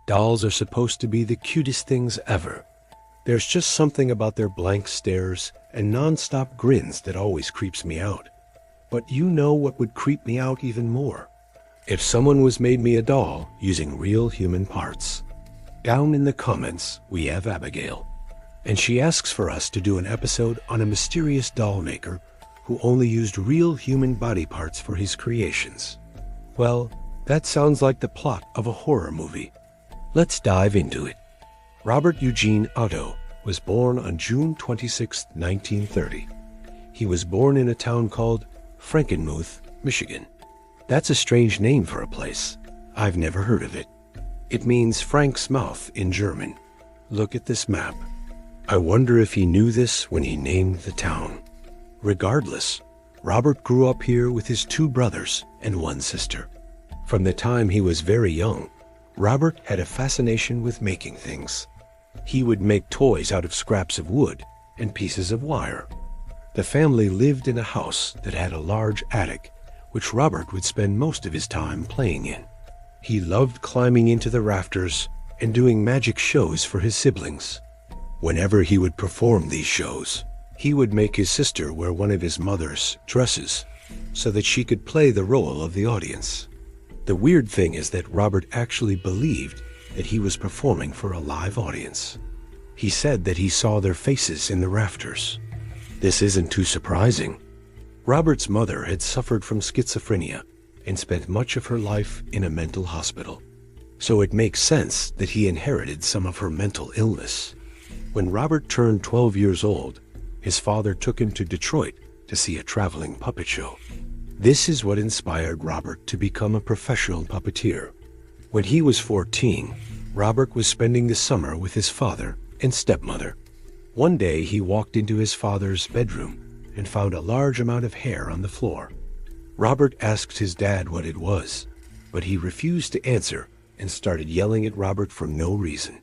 Dolls are supposed to be the cutest things ever. There's just something about their blank stares and non-stop grins that always creeps me out. But you know what would creep me out even more? If someone was made me a doll using real human parts. Down in the comments, we have Abigail, and she asks for us to do an episode on a mysterious doll maker who only used real human body parts for his creations. Well, that sounds like the plot of a horror movie. Let's dive into it. Robert Eugene Otto was born on June 26, 1930. He was born in a town called Frankenmuth, Michigan. That's a strange name for a place. I've never heard of it. It means Frank's mouth in German. Look at this map. I wonder if he knew this when he named the town. Regardless, Robert grew up here with his 2 brothers and 1 sister. From the time he was very young, Robert had a fascination with making things. He would make toys out of scraps of wood and pieces of wire. The family lived in a house that had a large attic, which Robert would spend most of his time playing in. He loved climbing into the rafters and doing magic shows for his siblings. Whenever he would perform these shows, he would make his sister wear one of his mother's dresses so that she could play the role of the audience. The weird thing is that Robert actually believed that he was performing for a live audience. He said that he saw their faces in the rafters. This isn't too surprising. Robert's mother had suffered from schizophrenia and spent much of her life in a mental hospital. So it makes sense that he inherited some of her mental illness. When Robert turned 12 years old, his father took him to Detroit to see a traveling puppet show. This is what inspired Robert to become a professional puppeteer. When he was 14, Robert was spending the summer with his father and stepmother. One day he walked into his father's bedroom and found a large amount of hair on the floor. Robert asked his dad what it was, but he refused to answer and started yelling at Robert for no reason.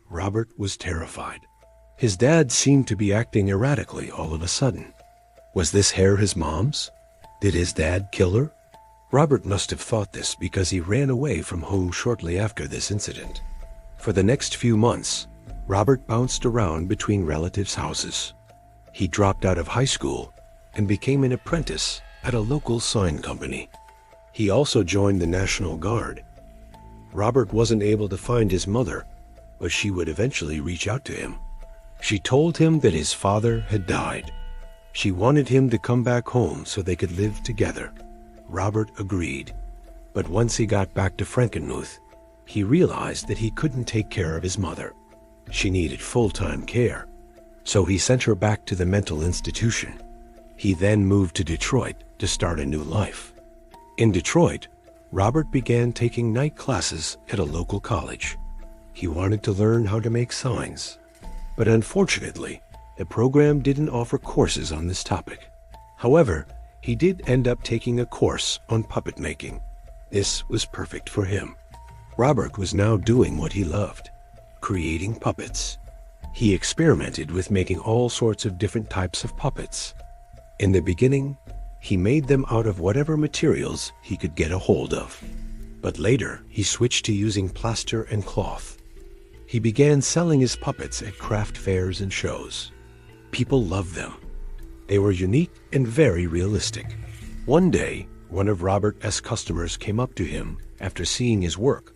Robert was terrified. His dad seemed to be acting erratically all of a sudden. Was this hair his mom's? Did his dad kill her? Robert must have thought this because he ran away from home shortly after this incident. For the next few months, Robert bounced around between relatives' houses. He dropped out of high school and became an apprentice at a local sign company. He also joined the National Guard. Robert wasn't able to find his mother, but she would eventually reach out to him. She told him that his father had died. She wanted him to come back home so they could live together. Robert agreed. But once he got back to Frankenmuth, he realized that he couldn't take care of his mother. She needed full-time care. So he sent her back to the mental institution. He then moved to Detroit to start a new life. In Detroit, Robert began taking night classes at a local college. He wanted to learn how to make signs. But unfortunately, the program didn't offer courses on this topic. However, he did end up taking a course on puppet making. This was perfect for him. Robert was now doing what he loved, creating puppets. He experimented with making all sorts of different types of puppets. In the beginning, he made them out of whatever materials he could get a hold of. But later, he switched to using plaster and cloth. He began selling his puppets at craft fairs and shows. People loved them. They were unique and very realistic. One day, one of Robert's customers came up to him after seeing his work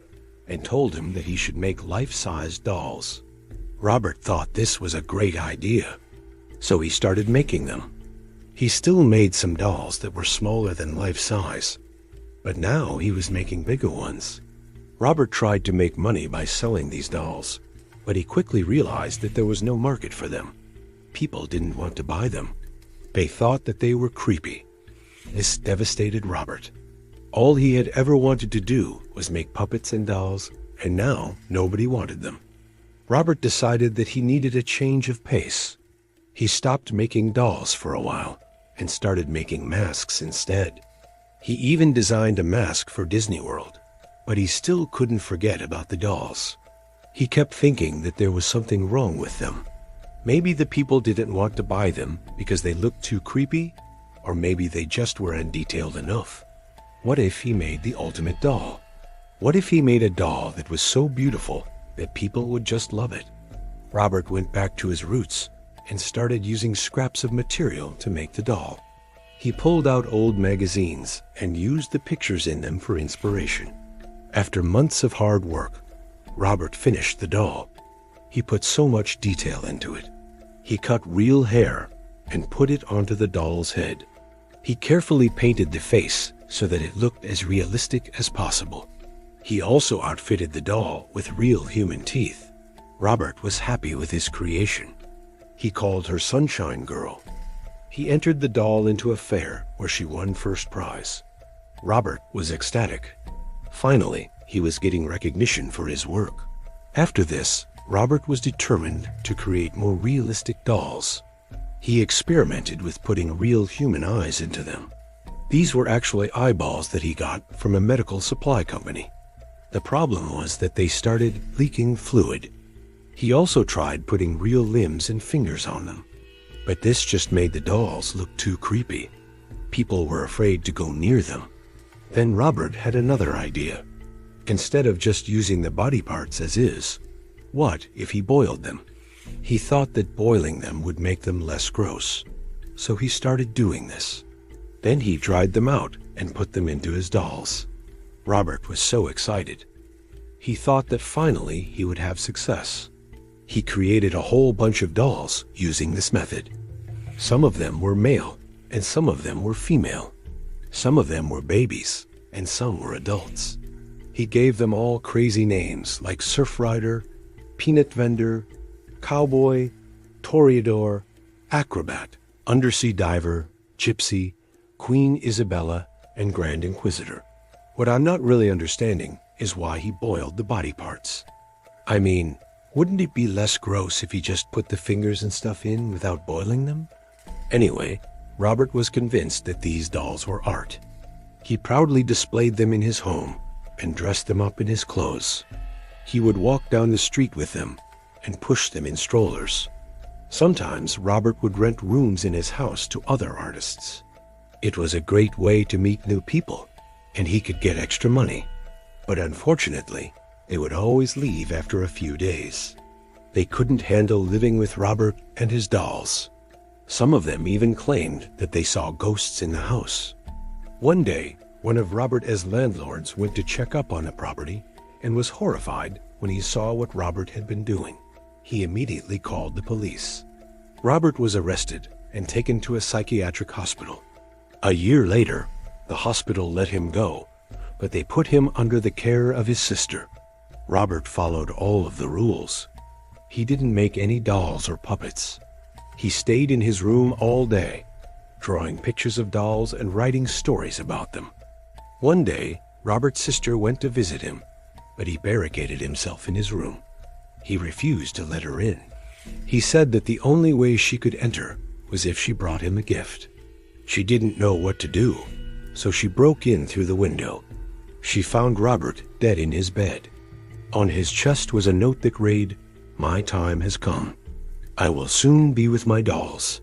and told him that he should make life-size dolls. Robert thought this was a great idea, so he started making them. He still made some dolls that were smaller than life-size, but now he was making bigger ones. Robert tried to make money by selling these dolls, but he quickly realized that there was no market for them. People didn't want to buy them. They thought that they were creepy. This devastated Robert. All he had ever wanted to do was make puppets and dolls, and now nobody wanted them. Robert decided that he needed a change of pace. He stopped making dolls for a while and started making masks instead. He even designed a mask for Disney World, but he still couldn't forget about the dolls. He kept thinking that there was something wrong with them. Maybe the people didn't want to buy them because they looked too creepy, or maybe they just weren't detailed enough. What if he made the ultimate doll? What if he made a doll that was so beautiful that people would just love it? Robert went back to his roots and started using scraps of material to make the doll. He pulled out old magazines and used the pictures in them for inspiration. After months of hard work, Robert finished the doll. He put so much detail into it. He cut real hair and put it onto the doll's head. He carefully painted the face so that it looked as realistic as possible. He also outfitted the doll with real human teeth. Robert was happy with his creation. He called her Sunshine Girl. He entered the doll into a fair where she won first prize. Robert was ecstatic. Finally, he was getting recognition for his work. After this, Robert was determined to create more realistic dolls. He experimented with putting real human eyes into them. These were actually eyeballs that he got from a medical supply company. The problem was that they started leaking fluid. He also tried putting real limbs and fingers on them. But this just made the dolls look too creepy. People were afraid to go near them. Then Robert had another idea. Instead of just using the body parts as is, what if he boiled them? He thought that boiling them would make them less gross. So he started doing this. Then he dried them out and put them into his dolls. Robert was so excited. He thought that finally he would have success. He created a whole bunch of dolls using this method. Some of them were male and some of them were female. Some of them were babies and some were adults. He gave them all crazy names like Surf Rider, Peanut Vendor, Cowboy, Toreador, Acrobat, Undersea Diver, Gypsy, Queen Isabella, and Grand Inquisitor. What I'm not really understanding is why he boiled the body parts. I mean, wouldn't it be less gross if he just put the fingers and stuff in without boiling them? Anyway, Robert was convinced that these dolls were art. He proudly displayed them in his home and dressed them up in his clothes. He would walk down the street with them and push them in strollers. Sometimes Robert would rent rooms in his house to other artists. It was a great way to meet new people, and he could get extra money. But unfortunately, they would always leave after a few days. They couldn't handle living with Robert and his dolls. Some of them even claimed that they saw ghosts in the house. One day, one of Robert's landlords went to check up on the property and was horrified when he saw what Robert had been doing. He immediately called the police. Robert was arrested and taken to a psychiatric hospital. A year later, the hospital let him go, but they put him under the care of his sister. Robert followed all of the rules. He didn't make any dolls or puppets. He stayed in his room all day, drawing pictures of dolls and writing stories about them. One day, Robert's sister went to visit him, but he barricaded himself in his room. He refused to let her in. He said that the only way she could enter was if she brought him a gift. She didn't know what to do, so she broke in through the window. She found Robert dead in his bed. On his chest was a note that read, "My time has come. I will soon be with my dolls.